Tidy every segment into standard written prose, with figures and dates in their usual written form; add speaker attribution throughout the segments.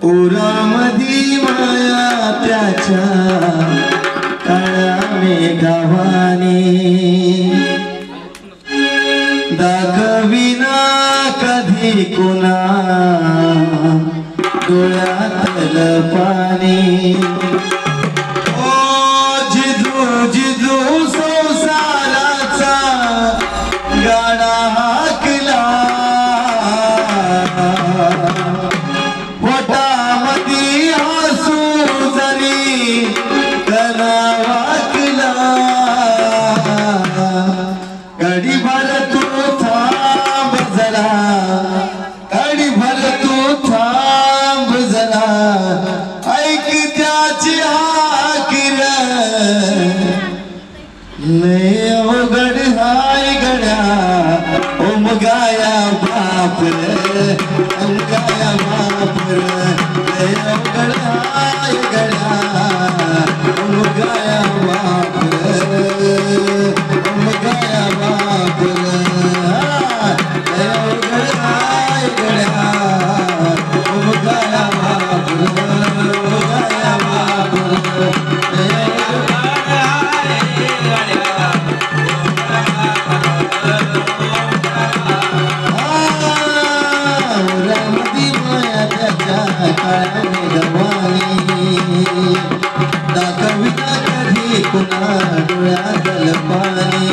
Speaker 1: पुरामधी माया त्याच्या काळ्या मेघावानी दाखविना कधी कुणा डोळ्यातलं पाणी। ओ जिजू जिजू संसाराचा गाडा हाकला पोटामधी हसू जरी कला वाकला घडीभर तू थांब जरा घडीभर तू थांब जरा ऐक त्याची हाकीर लय अवघड हाय गड्या उमगाया बाप रे उमगाया बाप रे लय अवघड हाय गड्या उमगाया बाप रे उमगाया बाप रे लय अवघड हाय गड्या उमगाया बाप रे उमगाया बाप रे दाखविना कधी कुणा डोळ्यातलं पाणी।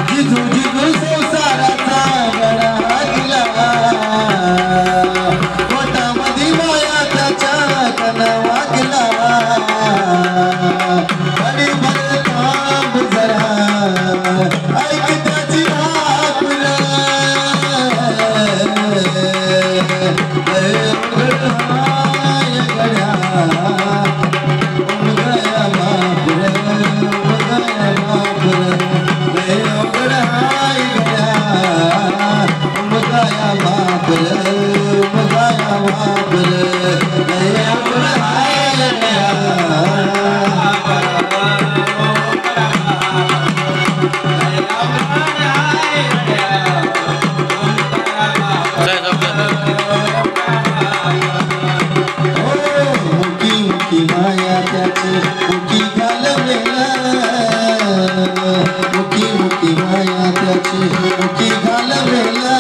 Speaker 1: जिजू जिजू संसाराचा गडा हाकला पोटामधी माया त्याच्या कणा वाकला घडीभर थांब जरा ऐक त्याची हाकूर माया त्याची मुठी घालवेला मुठी मुठी माया त्याची मुठी घालवेला